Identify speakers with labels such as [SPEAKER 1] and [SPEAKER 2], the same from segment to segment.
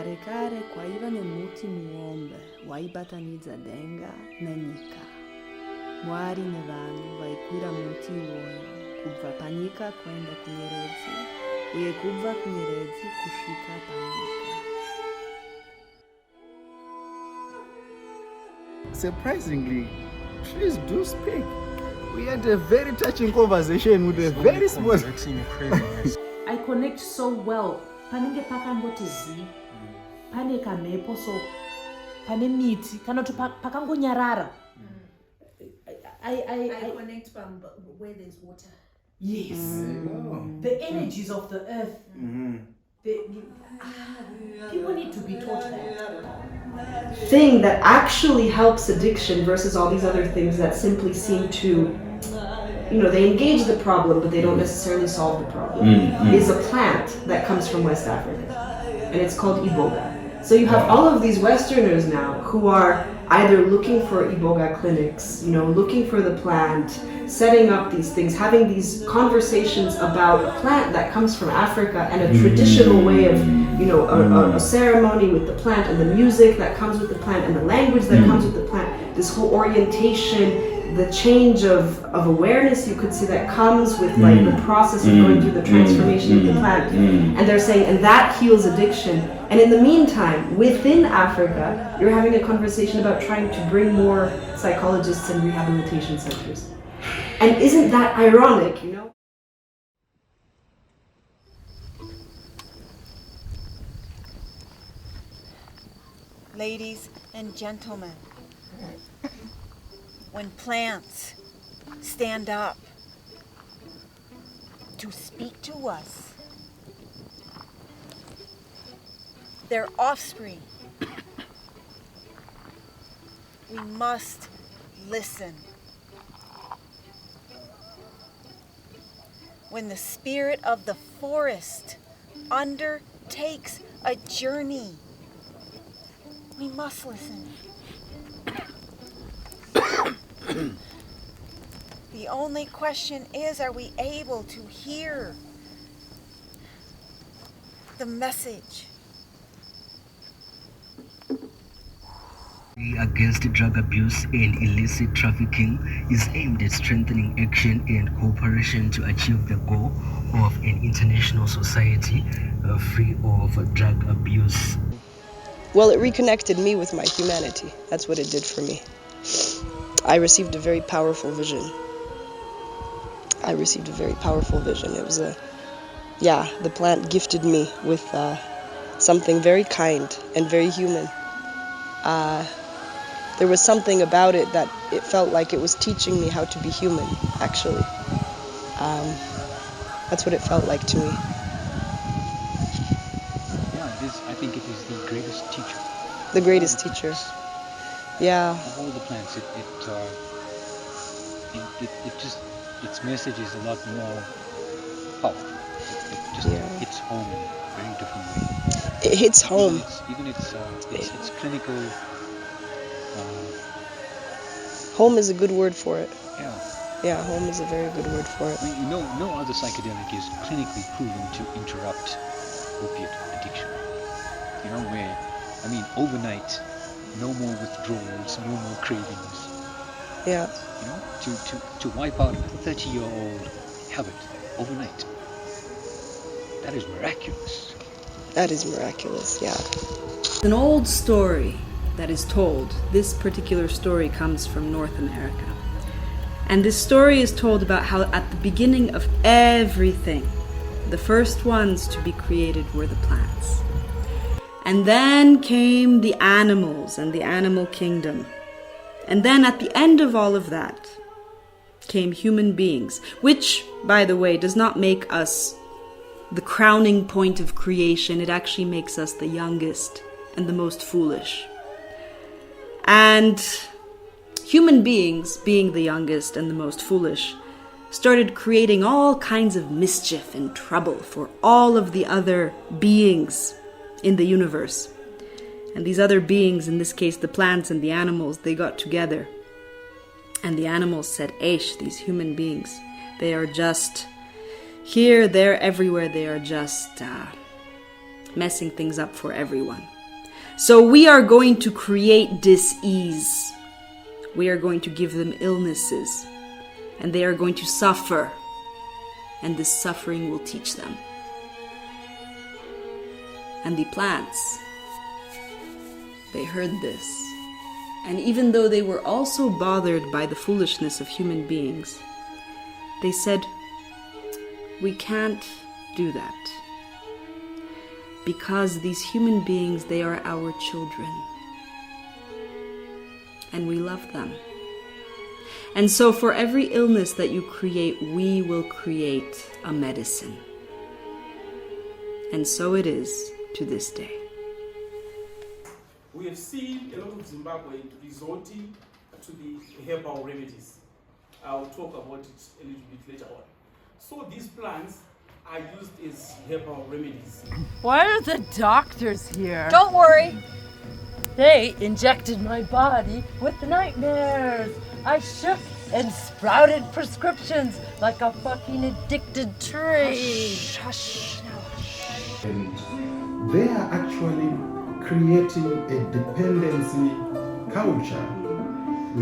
[SPEAKER 1] Kare kare kwaiva nemuti muombe waibatanidza denga nenyika. Mwari nevanhu vaikwira muti iwoyo kubva panyika kuenda kunyeredzi uye kubva kunyeredzi kusvika panyika.
[SPEAKER 2] Surprisingly, trees do speak. We had a very touching conversation with a very small...
[SPEAKER 3] I connect so well. Panenge pakangoti zi, pane kamhepo so, pane miti, kana kuti pakangonyarara.
[SPEAKER 4] I connect from where there's water.
[SPEAKER 3] Yes. The energies of the earth. People need to be taught that.
[SPEAKER 5] Thing that actually helps addiction versus all these other things that simply seem to, they engage the problem, but they don't necessarily solve the problem, is a plant that comes from West Africa. And it's called Iboga. So you have all of these Westerners now who are either looking for Iboga clinics, looking for the plant, setting up these things, having these conversations about a plant that comes from Africa and a traditional way of, a ceremony with the plant and the music that comes with the plant and the language that comes with the plant, this whole orientation, the change of awareness, you could see, that comes with like the process of going through the transformation of the plant. And they're saying, and that heals addiction. And in the meantime, within Africa, you're having a conversation about trying to bring more psychologists and rehabilitation centers. And isn't that ironic,
[SPEAKER 6] Ladies and gentlemen, when plants stand up to speak to us, their offspring, we must listen. When the spirit of the forest undertakes a journey, we must listen. The only question is, are we able to hear the message?
[SPEAKER 7] Against drug abuse and illicit trafficking is aimed at strengthening action and cooperation to achieve the goal of an international society free of drug abuse.
[SPEAKER 8] Well, it reconnected me with my humanity. That's what it did for me. I received a very powerful vision. It was the plant gifted me with something very kind and very human. There was something about it that it felt like it was teaching me how to be human, actually. That's what it felt like to me.
[SPEAKER 9] Yeah, I think it is the greatest teacher.
[SPEAKER 8] The greatest teacher. Yeah.
[SPEAKER 9] Of all the plants, its message is a lot more powerful. It hits home in a very different way.
[SPEAKER 8] It hits home.
[SPEAKER 9] Even its clinical.
[SPEAKER 8] Home is a good word for it.
[SPEAKER 9] Yeah.
[SPEAKER 8] Yeah, home is a very good word for it.
[SPEAKER 9] I mean, no other psychedelic is clinically proven to interrupt opiate addiction. Overnight, no more withdrawals, no more cravings.
[SPEAKER 8] Yeah.
[SPEAKER 9] To wipe out a 30-year-old habit overnight. That is miraculous.
[SPEAKER 8] That is miraculous, yeah.
[SPEAKER 1] It's an old story that is told. This particular story comes from North America. And this story is told about how at the beginning of everything, the first ones to be created were the plants. And then came the animals and the animal kingdom. And then at the end of all of that came human beings, which, by the way, does not make us the crowning point of creation. It actually makes us the youngest and the most foolish. And human beings, being the youngest and the most foolish, started creating all kinds of mischief and trouble for all of the other beings in the universe. And these other beings, in this case the plants and the animals, they got together. And the animals said, "Eish, these human beings, they are just here, there, everywhere. They are just messing things up for everyone. So we are going to create dis-ease. We are going to give them illnesses, and they are going to suffer, and this suffering will teach them. And the plants, they heard this, and even though they were also bothered by the foolishness of human beings, they said, we can't do that, because these human beings, they are our children, and we love them. And so for every illness that you create, we will create a medicine. And so it is to this day.
[SPEAKER 10] We have seen a lot of Zimbabwe resorting to the herbal remedies. I'll talk about it a little bit later on. So these plants are used as herbal remedies.
[SPEAKER 11] Why are the doctors here?
[SPEAKER 6] Don't worry.
[SPEAKER 11] They injected my body with nightmares. I shook and sprouted prescriptions like a fucking addicted tree.
[SPEAKER 6] Hush now.
[SPEAKER 12] And they are actually creating a dependency culture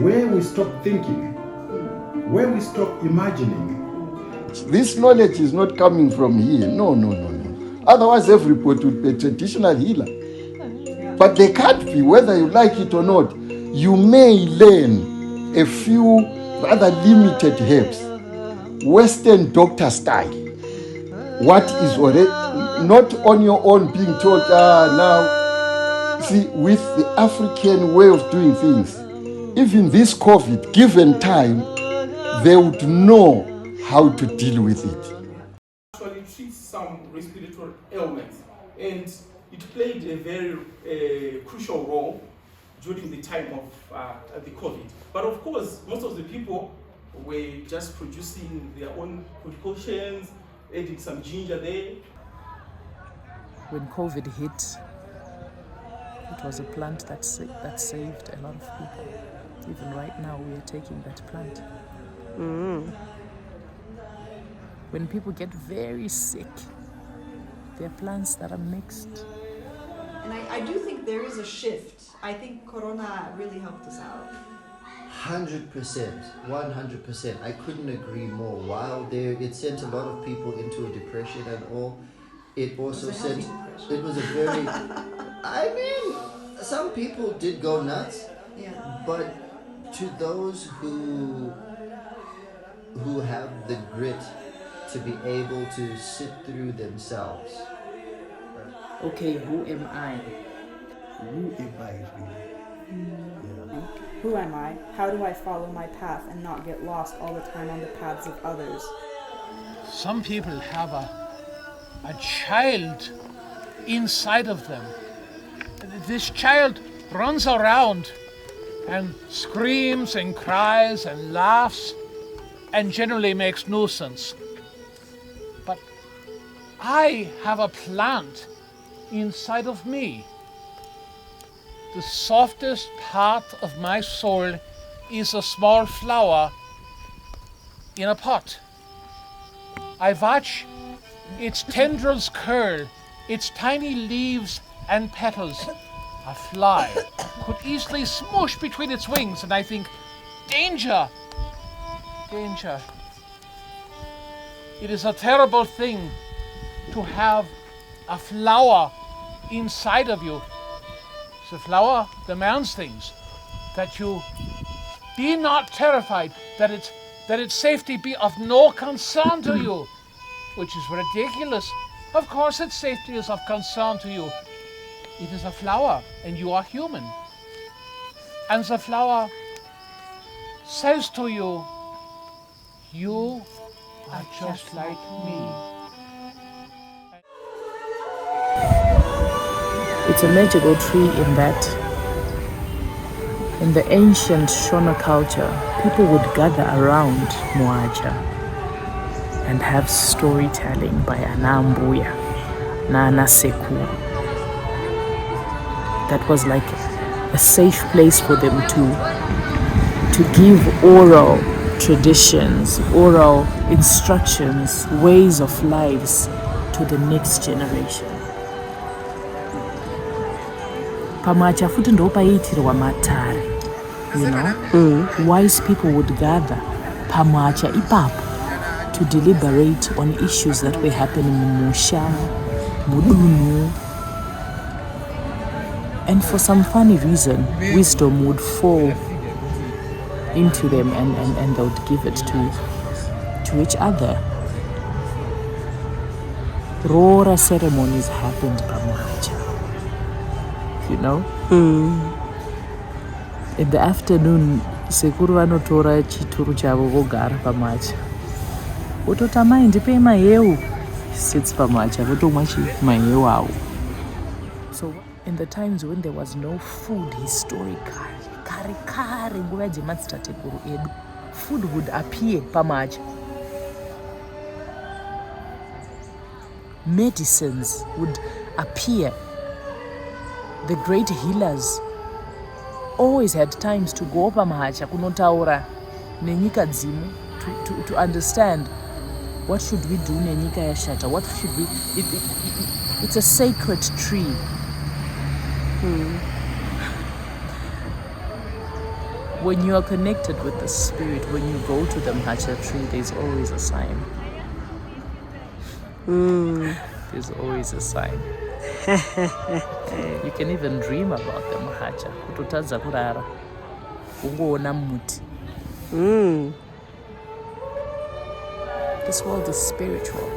[SPEAKER 12] where we stop thinking, where we stop imagining.
[SPEAKER 13] This knowledge is not coming from here. No. Otherwise, everybody would be a traditional healer. But they can't be, whether you like it or not. You may learn a few rather limited herbs, Western doctor style. What is already not on your own being told, now, see, with the African way of doing things, even this COVID, given time, they would know how to deal with it.
[SPEAKER 10] Actually treats some respiratory ailments, and it played a very crucial role during the time of the COVID. But of course, most of the people were just producing their own precautions, adding some ginger there.
[SPEAKER 3] When COVID hit, it was a plant that saved a lot of people. Even right now, we are taking that plant. When people get very sick, there are plants that are mixed.
[SPEAKER 5] And I do think there is a shift. I think Corona really helped us out.
[SPEAKER 14] 100%, 100%. I couldn't agree more. While it sent a lot of people into a depression and all, it also sent, it was a very, I mean, some people did go nuts, but to those who have the grit to be able to sit through themselves.
[SPEAKER 3] Okay, who am I?
[SPEAKER 2] Who am I really?
[SPEAKER 15] Who am I? How do I follow my path and not get lost all the time on the paths of others?
[SPEAKER 16] Some people have a child inside of them. This child runs around and screams and cries and laughs and generally makes nuisance. But I have a plant inside of me. The softest part of my soul is a small flower in a pot. I watch its tendrils curl, its tiny leaves and petals. A fly could easily smoosh between its wings, and I think, danger, danger. It is a terrible thing to have a flower inside of you. The flower demands things, that you be not terrified, that its safety be of no concern to you, which is ridiculous. Of course its safety is of concern to you. It is a flower and you are human. And the flower says to you, you are just like me.
[SPEAKER 3] It's a magical tree in that in the ancient Shona culture, people would gather around Moacha and have storytelling by Anambuya, Nana Seku. That was like a safe place for them to give oral traditions, oral instructions, ways of lives to the next generation. Pamacha futi ndo paitirwa matare. You know? Wise people would gather pamacha ipapo to deliberate on issues that were happening in Musha, Mudunu. And for some funny reason, wisdom would fall into them and they would give it to each other. Rora ceremonies happened pamacha. You know? In the afternoon, sekuru vanotora chituru chavo vogara pamacha. Votota mai ndipe maheu. Sits pamacha, votomwa maheu avo. So in the times when there was no food historically, kare nguva dzemadzitateguru edu, food would appear pamacha. Medicines would appear. The great healers always had times to go pamacha kunotaura nenyika dzimu to understand what should we do nenyika yashata, what should we. It's a sacred tree. When you are connected with the spirit, when you go to the Mhacha tree, there's always a sign. There's always a sign. You can even dream about the Mhacha. Kutotadza kurara. Ungoona muti. This world is spiritual.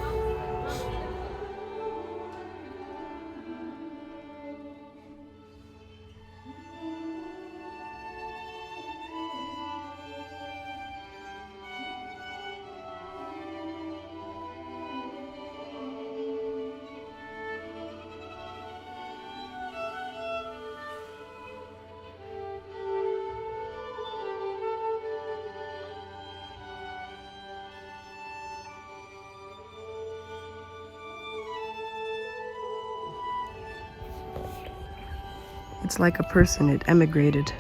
[SPEAKER 8] It's like a person, it emigrated.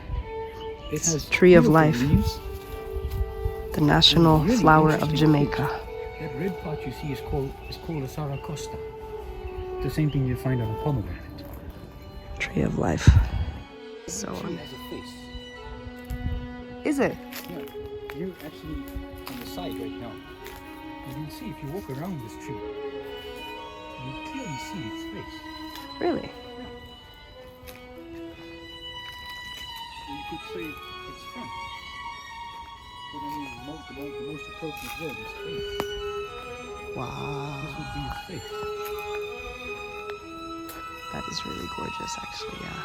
[SPEAKER 3] It has
[SPEAKER 8] Tree of Life,
[SPEAKER 3] leaves.
[SPEAKER 8] the national
[SPEAKER 9] Really
[SPEAKER 8] flower of
[SPEAKER 9] interesting
[SPEAKER 8] Jamaica.
[SPEAKER 9] fruit. That red part you see is called a Saracosta. The same thing you find on a pomegranate.
[SPEAKER 8] Tree of Life. So
[SPEAKER 9] Tree has a face.
[SPEAKER 8] is it?
[SPEAKER 9] Yeah, you're actually on the side right now. And you'll see if you walk around this tree, you clearly see its face.
[SPEAKER 8] Really?
[SPEAKER 9] You could say it's front. But I mean, the most appropriate word is face.
[SPEAKER 8] Wow.
[SPEAKER 9] This would be its face.
[SPEAKER 8] That is really gorgeous, actually, yeah.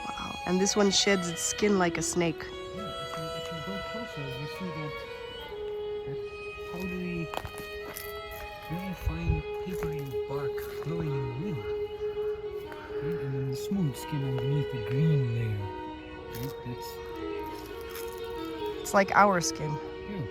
[SPEAKER 8] Wow. And this one sheds its skin like a snake.
[SPEAKER 9] Yeah, if you go closer, you see that how do we find papery bark glowing in the wind? Right? And then the smooth skin underneath the green layer. Right?
[SPEAKER 8] It's like our skin.
[SPEAKER 9] Yeah.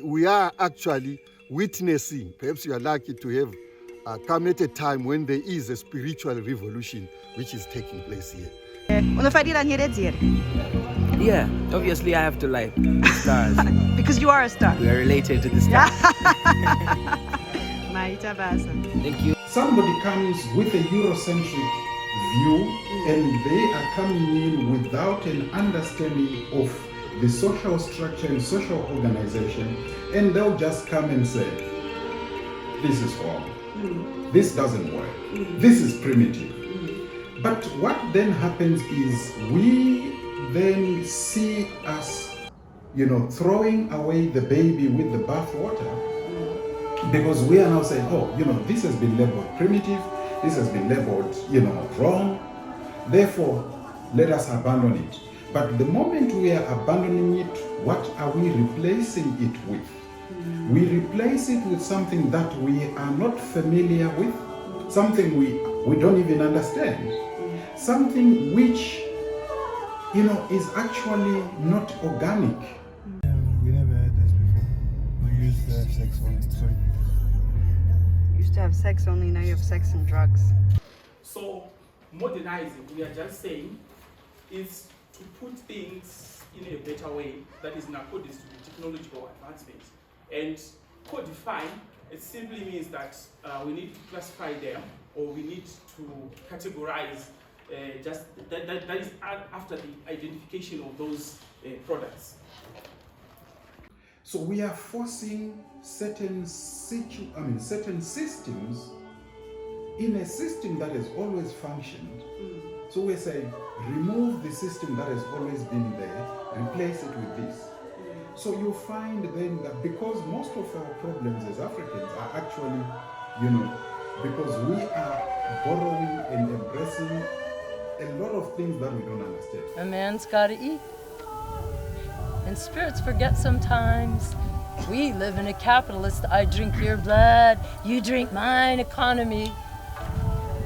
[SPEAKER 13] We are actually witnessing, perhaps you are lucky to have come at a time when there is a spiritual revolution which is taking place here.
[SPEAKER 17] Yeah, obviously I have to like stars.
[SPEAKER 8] Because you are a star.
[SPEAKER 17] We are related to the stars. Thank you.
[SPEAKER 12] Somebody comes with a Eurocentric view and they are coming in without an understanding of the social structure and social organization, and they'll just come and say, this is wrong, this doesn't work, this is primitive. But what then happens is we then see us, throwing away the baby with the bathwater, because we are now saying, oh, this has been labeled primitive, this has been labeled, wrong, therefore let us abandon it. But the moment we are abandoning it, what are we replacing it with? We replace it with something that we are not familiar with, something we don't even understand, something which is actually not organic.
[SPEAKER 9] We never had this before. We used to have sex only. Sorry.
[SPEAKER 5] Used to have sex only, now you have sex and drugs.
[SPEAKER 10] So modernizing, we are just saying, is to put things in a better way that is in accordance to the technological advancements. And codify, it simply means that we need to classify them, or we need to categorize that is after the identification of those products.
[SPEAKER 12] So we are forcing certain systems in a system that has always functioned. So we're saying, remove the system that has always been there, replace it with this. So you find then that because most of our problems as Africans are actually, because we are borrowing and embracing a lot of things that we don't understand.
[SPEAKER 11] A man's gotta eat. And spirits forget sometimes. We live in a capitalist, I drink your blood, you drink mine economy.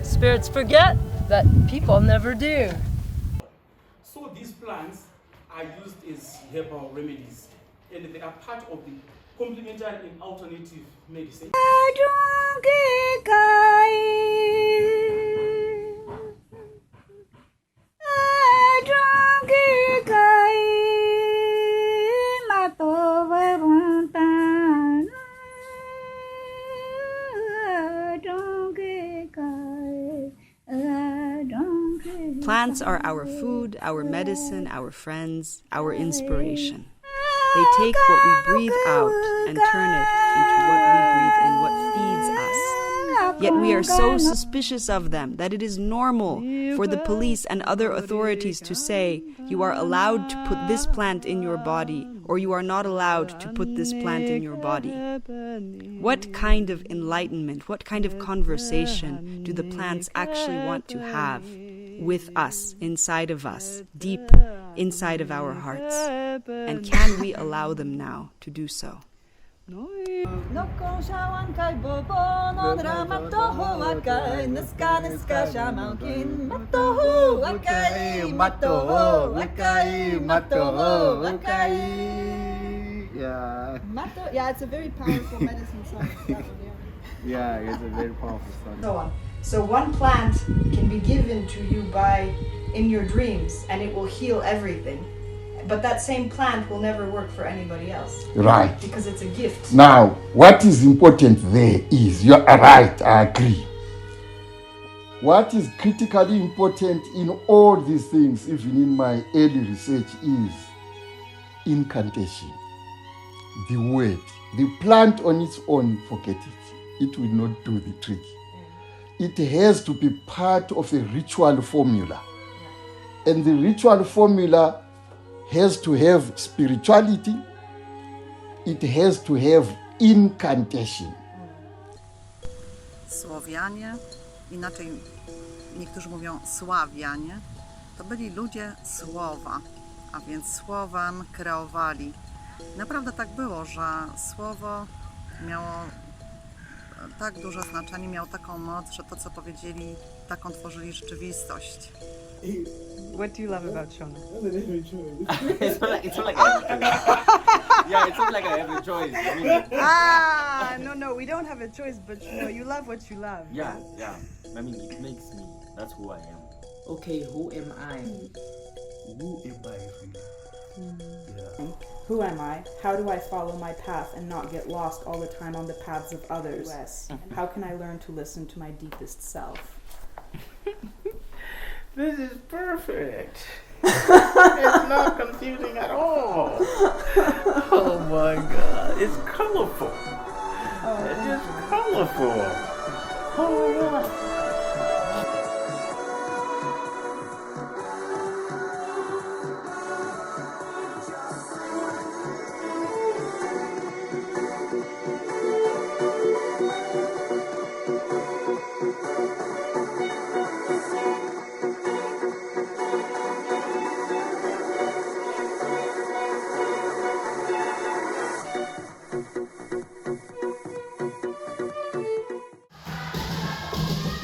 [SPEAKER 11] Spirits forget that people never do.
[SPEAKER 10] So these plants are used as herbal remedies, and they are part of the complementary and alternative medicine.
[SPEAKER 1] Plants are our food, our medicine, our friends, our inspiration. They take what we breathe out and turn it into what we breathe in, what feeds us. Yet we are so suspicious of them that it is normal for the police and other authorities to say, you are allowed to put this plant in your body, or you are not allowed to put this plant in your body. What kind of enlightenment, what kind of conversation do the plants actually want to have with us, inside of us, deep inside of our hearts? And can we allow them now to do so?
[SPEAKER 15] Yeah, it's a very powerful medicine song.
[SPEAKER 2] Yeah, it's a very powerful song.
[SPEAKER 5] So on. So one plant can be given to you in your dreams, and it will heal everything. But that same plant will never work for anybody else.
[SPEAKER 13] Right.
[SPEAKER 5] Because it's a gift.
[SPEAKER 13] Now, what is important there is, you are right, I agree. What is critically important in all these things, even in my early research, is incantation. The word. The plant on its own, forget it. It will not do the trick. It has to be part of a ritual formula. And the ritual formula has to have spirituality. It has to have incantation.
[SPEAKER 18] Słowianie, inaczej niektórzy mówią Sławianie, to byli ludzie słowa, a więc słowem kreowali. Naprawdę tak było, że słowo miało tak duże znaczenie, miało taką moc, że to, co powiedzieli, taką tworzyli rzeczywistość.
[SPEAKER 5] What do you love about Shona?
[SPEAKER 17] It's not like yeah, it's not like I have a choice. I mean,
[SPEAKER 5] No, we don't have a choice, but you love what you love.
[SPEAKER 17] yeah. I mean, it makes me. That's who I am.
[SPEAKER 3] Okay, who am I?
[SPEAKER 12] Who am I? Yeah.
[SPEAKER 15] Who am I? How do I follow my path and not get lost all the time on the paths of others? How can I learn to listen to my deepest self?
[SPEAKER 16] This is perfect. It's not confusing at all. Oh my God, it's colorful. It's just colorful. Oh my God.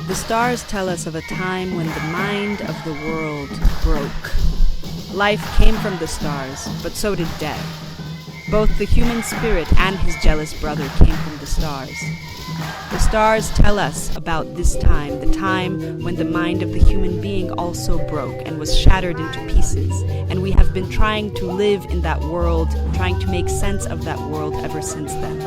[SPEAKER 1] The stars tell us of a time when the mind of the world broke. Life came from the stars, but so did death. Both the human spirit and his jealous brother came from the stars. The stars tell us about this time, the time when the mind of the human being also broke and was shattered into pieces, and we have been trying to live in that world, trying to make sense of that world ever since then.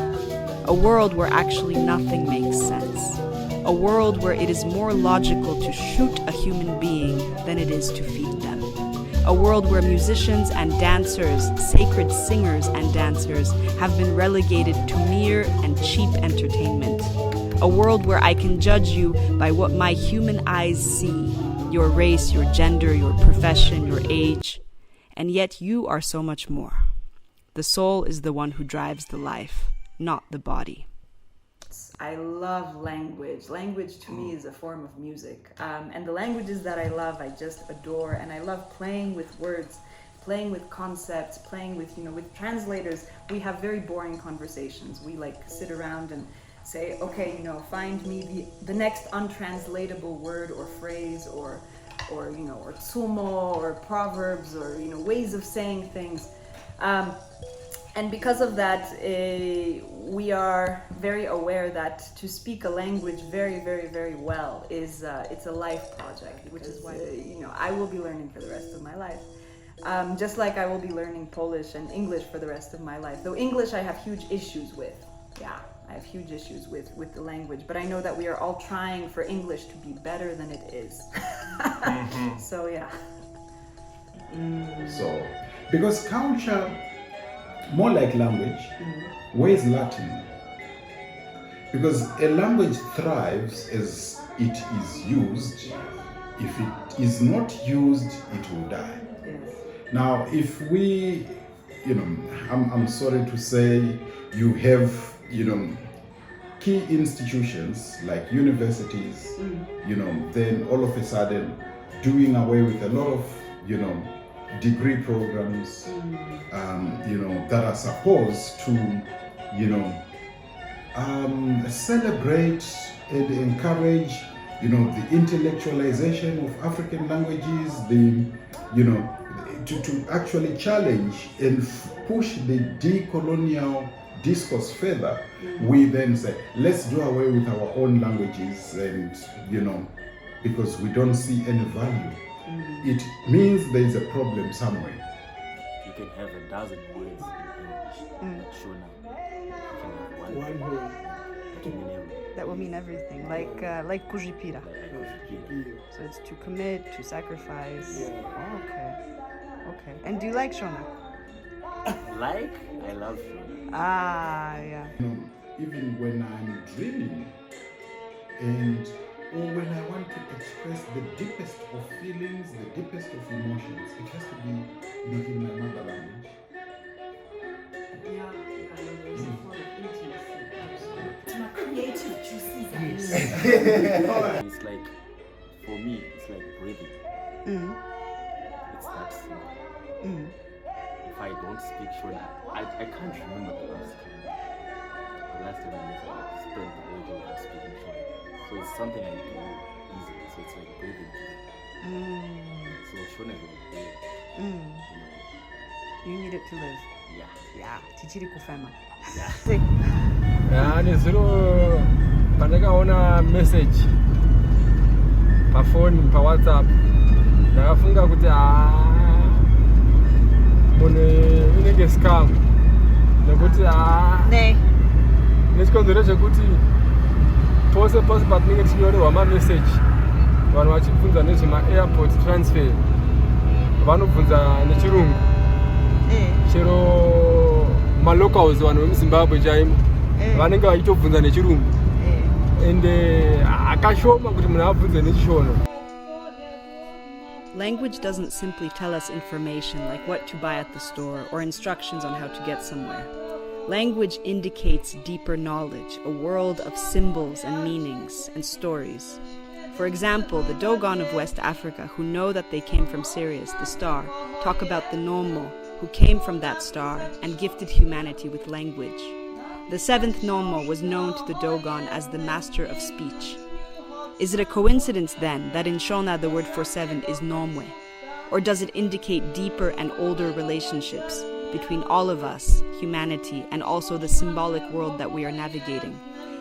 [SPEAKER 1] A world where actually nothing makes sense. A world where it is more logical to shoot a human being than it is to feed them. A world where musicians and dancers, sacred singers and dancers, have been relegated to mere and cheap entertainment. A world where I can judge you by what my human eyes see, your race, your gender, your profession, your age, and yet you are so much more. The soul is the one who drives the life, not the body.
[SPEAKER 5] I love language. Language to me is a form of music. And the languages that I love, I just adore. And I love playing with words, playing with concepts, playing with, with translators. We have very boring conversations. We sit around and say, okay, find me the next untranslatable word or phrase or tsumo or proverbs or, ways of saying things. And because of that, we are very aware that to speak a language very, very, very well is it's a life project, which is why I will be learning for the rest of my life. Just like I will be learning Polish and English for the rest of my life. Though English I have huge issues with. Yeah, I have huge issues with the language. But I know that we are all trying for English to be better than it is. So yeah.
[SPEAKER 12] So, because culture, more like language, where is Latin? Because a language thrives as it is used. If it is not used, it will die. Now, if we, I'm sorry to say, you have, key institutions like universities, then all of a sudden doing away with a lot of, degree programs, that are supposed to, celebrate and encourage, the intellectualization of African languages, to actually challenge and push the decolonial discourse further. We then say, let's do away with our own languages and, because we don't see any value. It means there is a problem somewhere.
[SPEAKER 17] You can have a dozen words in English, but sure now, you can have one word
[SPEAKER 5] that will mean everything, like kujipira. So it's to commit, to sacrifice. Oh, okay. And do you like Shona?
[SPEAKER 17] I love Shona.
[SPEAKER 5] Ah, yeah.
[SPEAKER 12] Even when I'm dreaming or when I want to express the deepest of feelings, the deepest of emotions, it has to be in my mother language.
[SPEAKER 4] Creative juices.
[SPEAKER 17] It's like, for me, it's like breathing. It's that simple. If I don't speak Shona, I can't remember the last time I spent the whole day without speaking Shona. So it's something I do easily, so it's like breathing to me. So Shona is like breathing.
[SPEAKER 5] You need it to live.
[SPEAKER 17] Yeah.
[SPEAKER 5] Tichiri kufema.
[SPEAKER 19] Ni zero pandakaona message pafoni pa WhatsApp ndakafunga kuti munhu inenge scam nekuti nechikonzero chekuti pose patinenge tichinyorerwa mamessage vanhu vachibvunza nezvema-airport transfer vanobvunza nechirungu chero malocals vanhu vemuzimbabwe chaimo vanenge vachitobvunza nechirungu ende akashoma kuti munhu abvunze nechishona.
[SPEAKER 1] Language doesn't simply tell us information like what to buy at the store or instructions on how to get somewhere. Language indicates deeper knowledge, a world of symbols and meanings and stories. For example, the Dogon of West Africa, who know that they came from Sirius, the star, talk about the Nomo, who came from that star and gifted humanity with language. The seventh Nomo was known to the Dogon as the master of speech. Is it a coincidence then that in Shona the word for seven is Nomwe? Or does it indicate deeper and older relationships between all of us, humanity, and also the symbolic world that we are navigating?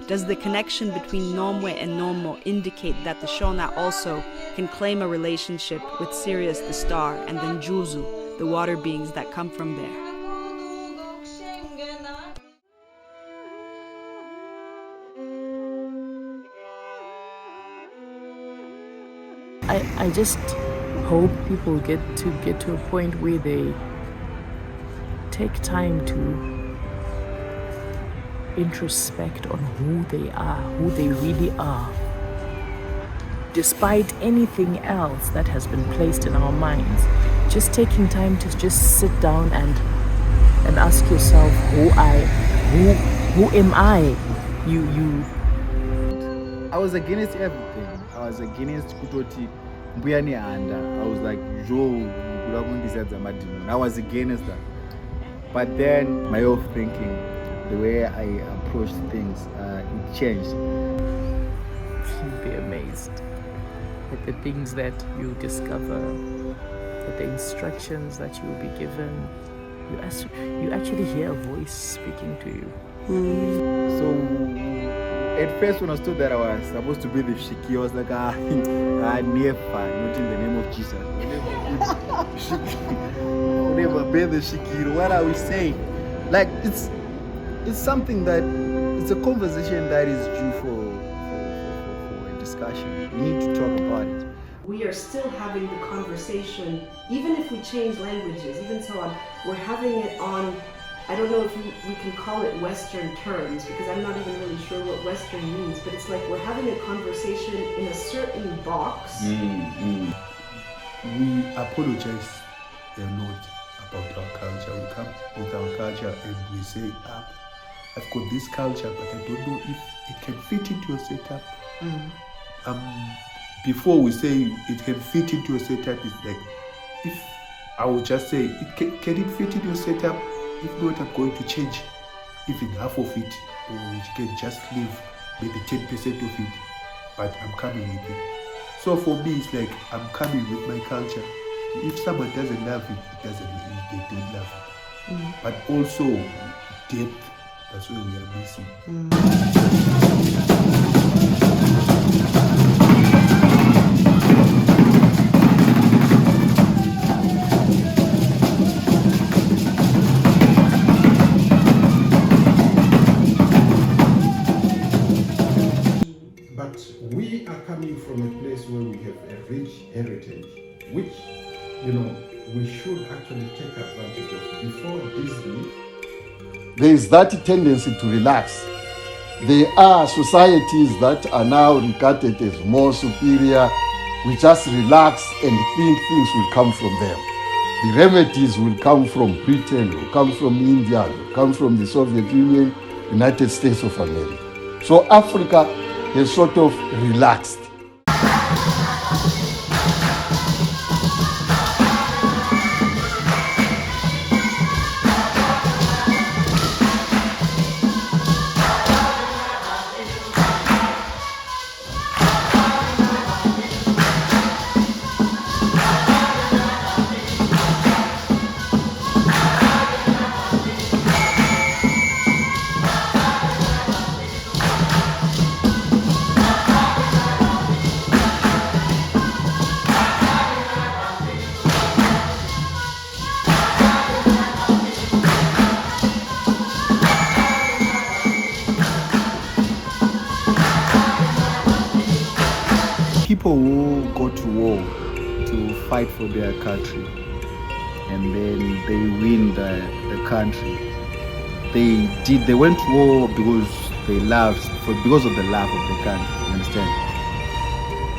[SPEAKER 1] Does the connection between Nomwe and Nomo indicate that the Shona also can claim a relationship with Sirius the star and then Juzu, the water beings that come from there?
[SPEAKER 3] I just hope people get to a point where they take time to introspect on who they are, who they really are, despite anything else that has been placed in our minds. Just taking time to just sit down and ask yourself, who am I?
[SPEAKER 2] I was against everything. I was against Kutoti Mbuyani Anda. I was like, Joe, I was against that. But then my way of thinking, the way I approached things, it changed.
[SPEAKER 3] You'll be amazed at the things that you discover, at the instructions that you will be given. You actually hear a voice speaking to you.
[SPEAKER 2] So at first when I was told that I was supposed to be the Shiki, I was like, never, not in the name of Jesus. Never be the Shiki. What are we saying? Like, it's something that, it's a conversation that is due for a discussion. We need to talk about it.
[SPEAKER 5] We are still having the conversation, even if we change languages, even so on, we're having it on, I don't know if we can call it Western terms, because I'm not even really sure what Western means, but it's like we're having a conversation in a certain box.
[SPEAKER 20] We apologize a lot about our culture. We come with our culture and we say, I've got this culture, but I don't know if it can fit into a setup. Before we say it can fit into a setup, it's like, if I would just say, can it fit into your setup? If not, I'm going to change even half of it, or you can just leave maybe 10% of it, but I'm coming with it. So for me, it's like I'm coming with my culture. If someone doesn't love it, they don't love it. But also depth, that's where we are missing.
[SPEAKER 12] We are coming from a place where we have a rich heritage, which, we should actually take advantage of. Before Disney,
[SPEAKER 13] there is that tendency to relax. There are societies that are now regarded as more superior. We just relax and think things will come from them. The remedies will come from Britain, will come from India, will come from the Soviet Union, United States of America. So Africa has sort of relaxed.
[SPEAKER 2] People who go to war to fight for their country and then they win the country. They went to war because because of the love of the country, you understand?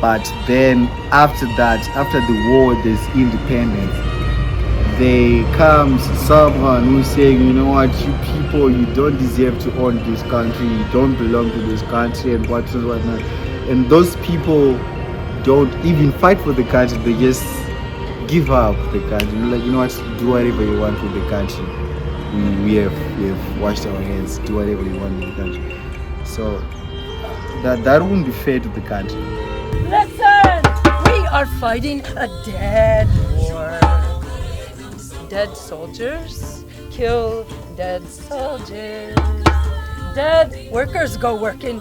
[SPEAKER 2] But then after that, after the war, there's independence. There comes someone who's saying, you know what, you people, you don't deserve to own this country, you don't belong to this country and whatnot. And those people don't even fight for the country, they just give up the country. Like, you know what, do whatever you want with the country. We have washed our hands, do whatever you want with the country. So that wouldn't be fair to the country.
[SPEAKER 11] Listen! We are fighting a dead war. dead soldiers, kill dead soldiers. Dead workers go work in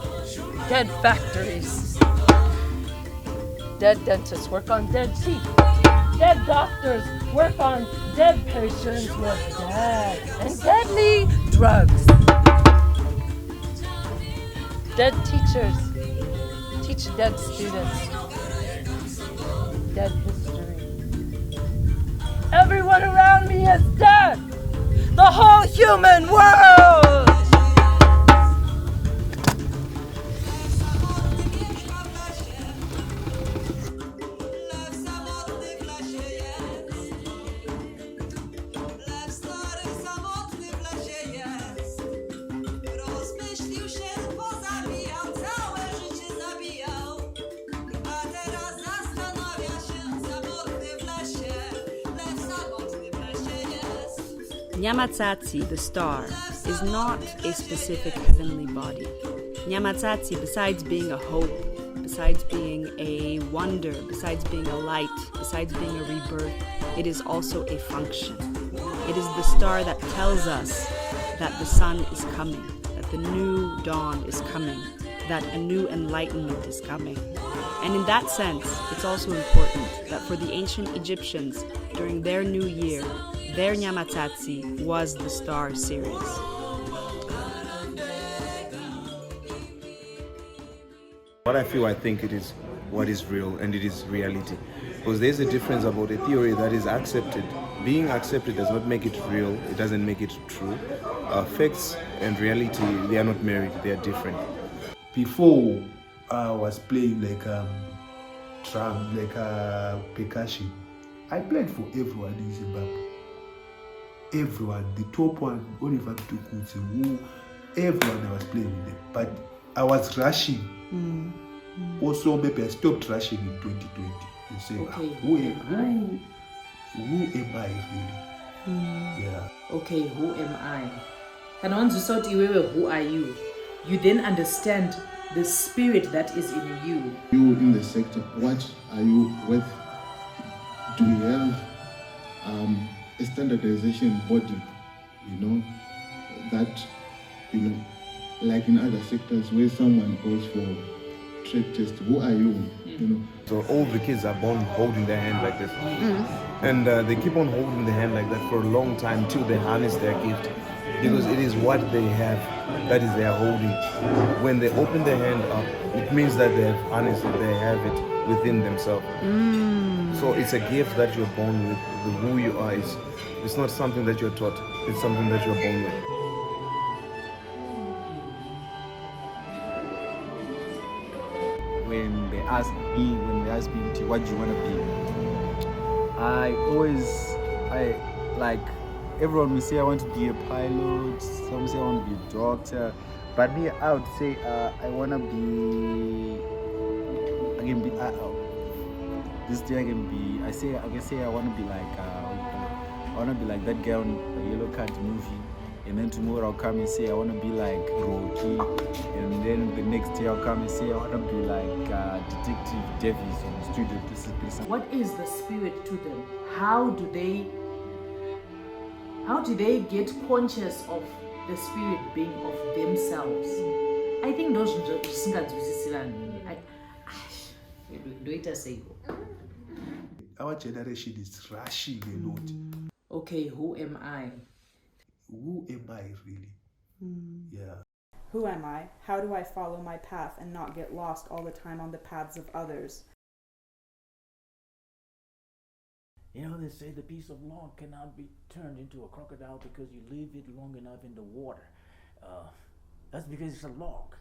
[SPEAKER 11] dead factories. Dead dentists work on dead teeth. Dead doctors work on dead patients with dead and deadly drugs. Dead teachers teach dead students dead history. Everyone around me is dead. The whole human world.
[SPEAKER 1] Nyamatsatse, the star, is not a specific heavenly body. Nyamatsatse, besides being a hope, besides being a wonder, besides being a light, besides being a rebirth, it is also a function. It is the star that tells us that the sun is coming, that the new dawn is coming, that a new enlightenment is coming. And in that sense, it's also important that for the ancient Egyptians, during their new year, their Nyamatsatse was the Star Series.
[SPEAKER 21] What I think it is what is real and it is reality. Because there's a difference about a theory that is accepted. Being accepted does not make it real, it doesn't make it true. Facts and reality, they are not married, they are different.
[SPEAKER 20] Before I was playing like drum, like percussion, I played for everyone in Zimbabwe. Everyone, the top one, Olivia, everyone I was playing with them. But I was rushing. Also, maybe I stopped rushing in 2020. You say,
[SPEAKER 3] Okay,
[SPEAKER 20] who am I really? Yeah.
[SPEAKER 3] Okay, who am I? And once you sort who are you? You then understand the spirit that is in you.
[SPEAKER 12] You in the sector, what are you with? Do you have a standardization body, that, like in other sectors where someone goes for trade test, who are you,
[SPEAKER 21] So all the kids are born holding their hand like this. And they keep on holding their hand like that for a long time till they harness their gift. Because it is what they have, that is they are holding. When they open their hand up, it means that they have harnessed it, they have it within themselves. So it's a gift that you're born with. Who you are is, it's not something that you're taught, it's something that you're born with.
[SPEAKER 2] When they ask me, what do you want to be? Everyone will say I want to be a pilot, some say I want to be a doctor, but me, I would say I want to be, this day I can say I want to be like, that guy on the Yellow Card movie, and then tomorrow I'll come and say I want to be like Rocky, and then the next day I'll come and say I want to be like Detective Davis on Studio 263.
[SPEAKER 3] What is the spirit to them? How do they get conscious of the spirit being of themselves? I think those
[SPEAKER 20] Our generation is rushing a lot.
[SPEAKER 3] Okay, who am I?
[SPEAKER 20] Who am I really? Yeah.
[SPEAKER 15] Who am I? How do I follow my path and not get lost all the time on the paths of others?
[SPEAKER 9] They say the piece of log cannot be turned into a crocodile because you leave it long enough in the water. That's because it's a log.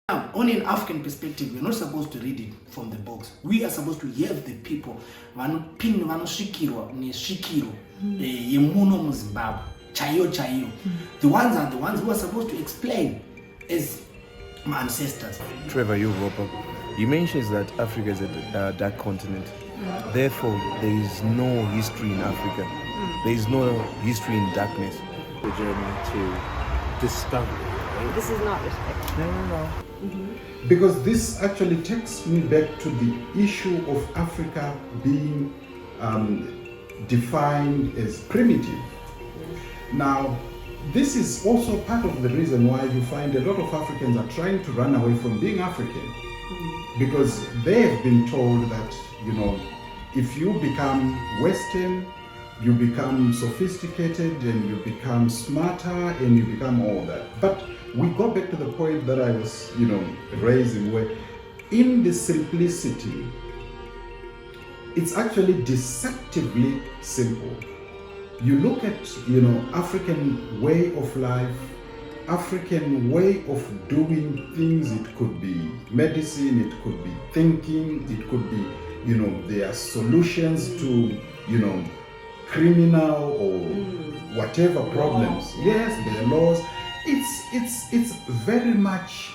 [SPEAKER 22] Now, on an African perspective, we're not supposed to read it from the box. We are supposed to hear the people vanosvikirwa nesvikiro yemuno muZimbabwe chaiyo. The ones are the ones who are supposed to explain as my ancestors.
[SPEAKER 21] Trevor Europa, he mentions that Africa is a dark continent. Therefore, there is no history in Africa. There is no history in darkness.
[SPEAKER 2] The journey to discovery. Right?
[SPEAKER 5] This is not respect.
[SPEAKER 2] No.
[SPEAKER 12] Because this actually takes me back to the issue of Africa being defined as primitive. Now, this is also part of the reason why you find a lot of Africans are trying to run away from being African, because they have been told that, you know, if you become Western, you become sophisticated and you become smarter and you become all that. But we go back to the point that I was, you know, raising, where in the simplicity, it's actually deceptively simple. You look at, you know, African way of life, African way of doing things. It could be medicine, it could be thinking, it could be, you know, there are solutions to, you know, criminal or whatever problems. Yes, there are laws. It's very much,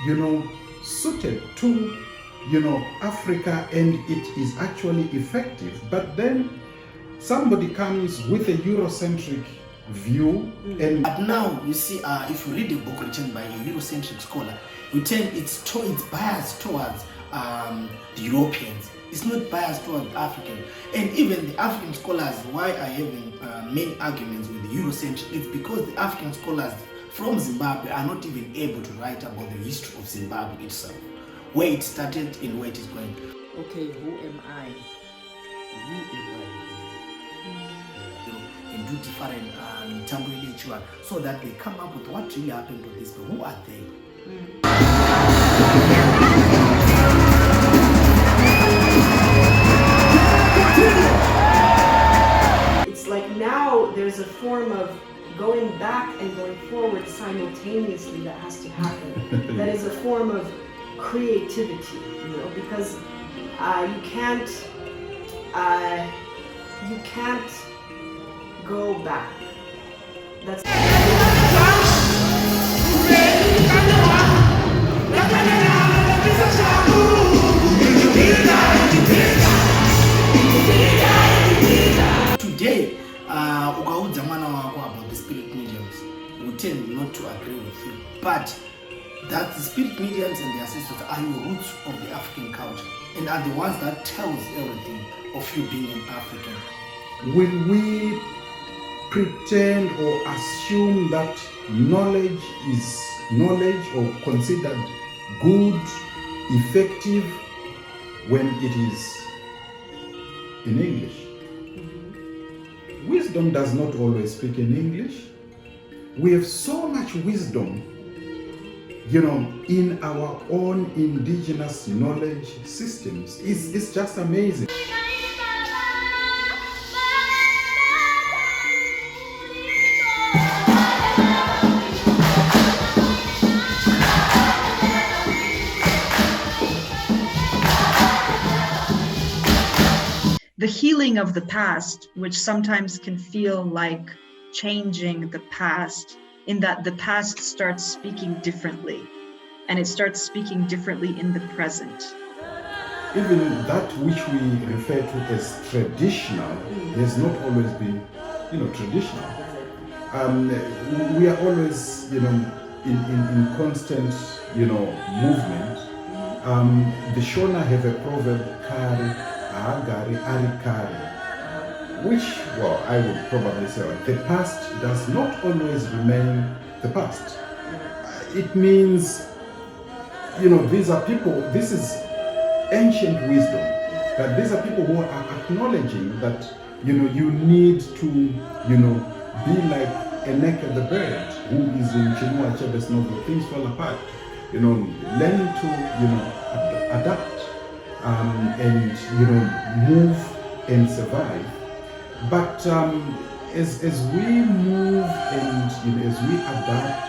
[SPEAKER 12] you know, suited to, you know, Africa, and it is actually effective. But then somebody comes with a Eurocentric view, and
[SPEAKER 22] but now you see, if you read a book written by a Eurocentric scholar, you tell it's biased towards the Europeans. It's not biased towards African. And even the African scholars, why are having many arguments with the Eurocentric? It's because the African scholars from Zimbabwe are not even able to write about the history of Zimbabwe itself, where it started and where it is going.
[SPEAKER 3] Okay, who am I?
[SPEAKER 22] And do different tabulation so that they come up with what really happened to this people. Who are they?
[SPEAKER 5] It's like now there's a form of going back and going forward simultaneously that has to happen. That is a form of creativity, you know, because you can't go back. That's
[SPEAKER 22] today, ukaudza mwana wako about the spirit mediums, we tend not to agree with you, but that the spirit mediums and their ancestors are the roots of the African culture and are the ones that tells everything of you being an African.
[SPEAKER 12] Will we pretend or assume that knowledge is knowledge or considered good, effective, when it is in English? Wisdom does not always speak in English. We have so much wisdom, you know, in our own indigenous knowledge systems. It's just amazing.
[SPEAKER 6] The healing of the past, which sometimes can feel like changing the past, in that the past starts speaking differently, and it starts speaking differently in the present.
[SPEAKER 12] Even that which we refer to as traditional has not always been, you know, traditional. We are always, you know, in constant, you know, movement. The Shona have a proverb, Kari, Agari, Arikari, which, well, I would probably say the past does not always remain the past. It means, you know, these are people, this is ancient wisdom, that these are people who are acknowledging that, you know, you need to, you know, be like a neck of the bird who is in Chinua Achebe's novel, Things Fall Apart. You know, learn to, you know, adapt and, you know, move and survive. But as we move and, you know, as we adapt,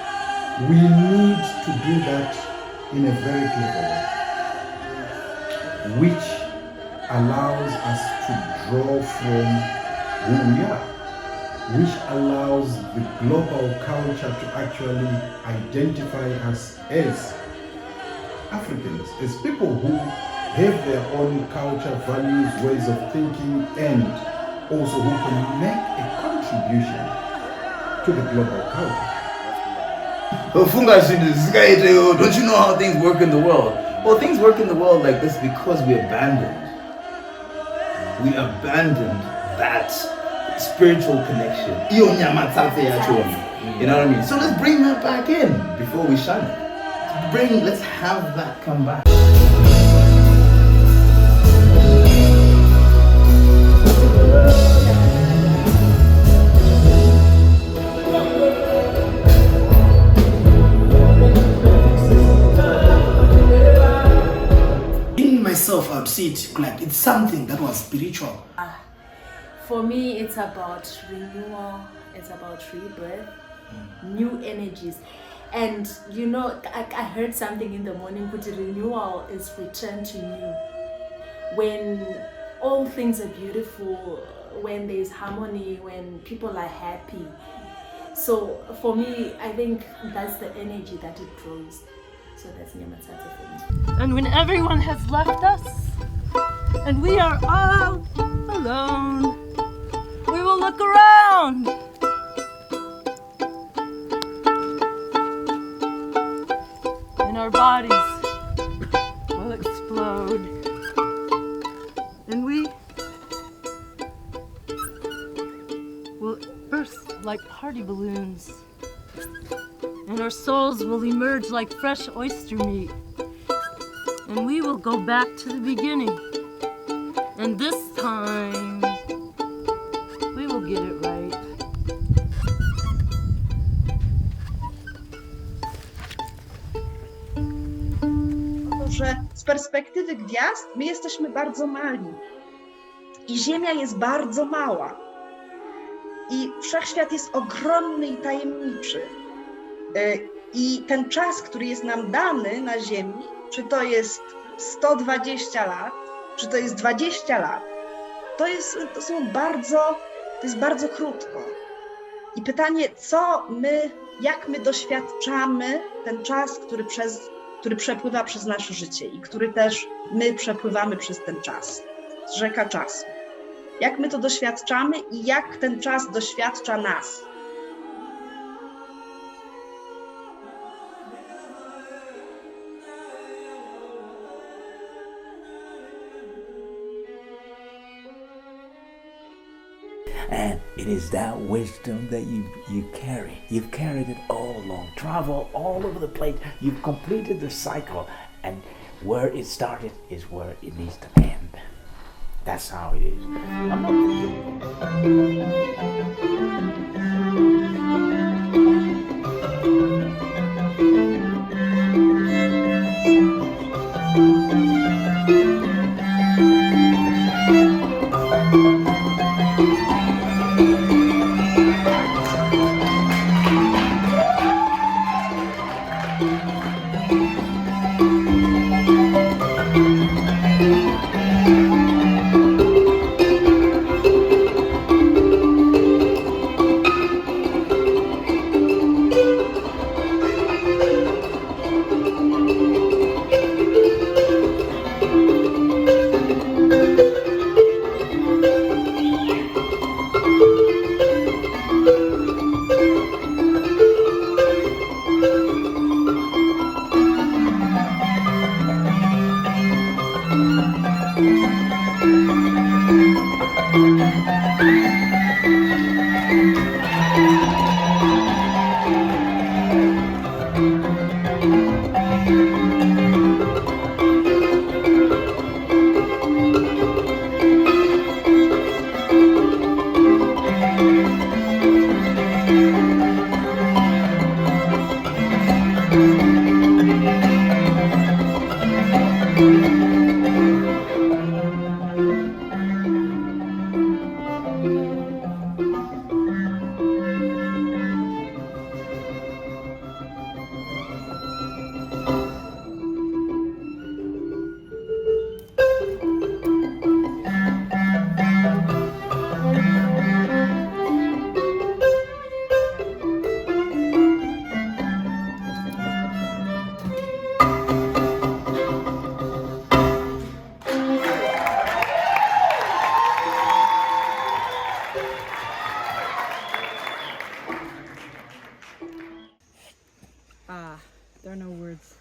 [SPEAKER 12] we need to do that in a very clever way, which allows us to draw from who we are, which allows the global culture to actually identify us as Africans, as people who have their own culture, values, ways of thinking, and also who can make a contribution to the global culture.
[SPEAKER 7] Don't you know how things work in the world? Well, things work in the world like this because we abandoned. we abandoned that spiritual connection. Iyo Nyamatsatse yacho. You know what I mean? So let's bring that back in before we shun it. Let's have that come back.
[SPEAKER 22] Myself, I would see it like it's something that was spiritual.
[SPEAKER 8] For me, it's about renewal, it's about rebirth, new energies. And you know, I heard something in the morning, but renewal is return to new. When all things are beautiful, when there's harmony, when people are happy. So for me, I think that's the energy that it draws. So that's Nyamatsatse for me.
[SPEAKER 11] And when everyone has left us, and we are all alone, we will look around. And our bodies will explode. And we will burst like party balloons. And our souls will emerge like fresh oyster meat. And we will go back to the beginning. And this time, we will get it right.
[SPEAKER 6] Że z perspektywy gwiazd my jesteśmy bardzo mali. I Ziemia jest bardzo mała. I wszechświat jest ogromny i tajemniczy. I ten czas, który jest nam dany na Ziemi, czy to jest 120 lat, czy to jest 20 lat, to jest bardzo krótko. I pytanie, jak my doświadczamy ten czas, który przepływa przez nasze życie i który też my przepływamy przez ten czas, rzeka czasu. Jak my to doświadczamy i jak ten czas doświadcza nas.
[SPEAKER 9] And it is that wisdom that you carry. You've carried it all along. Travel all over the place. You've completed the cycle. And where it started is where it needs to end. That's how it is.
[SPEAKER 15] There are no words.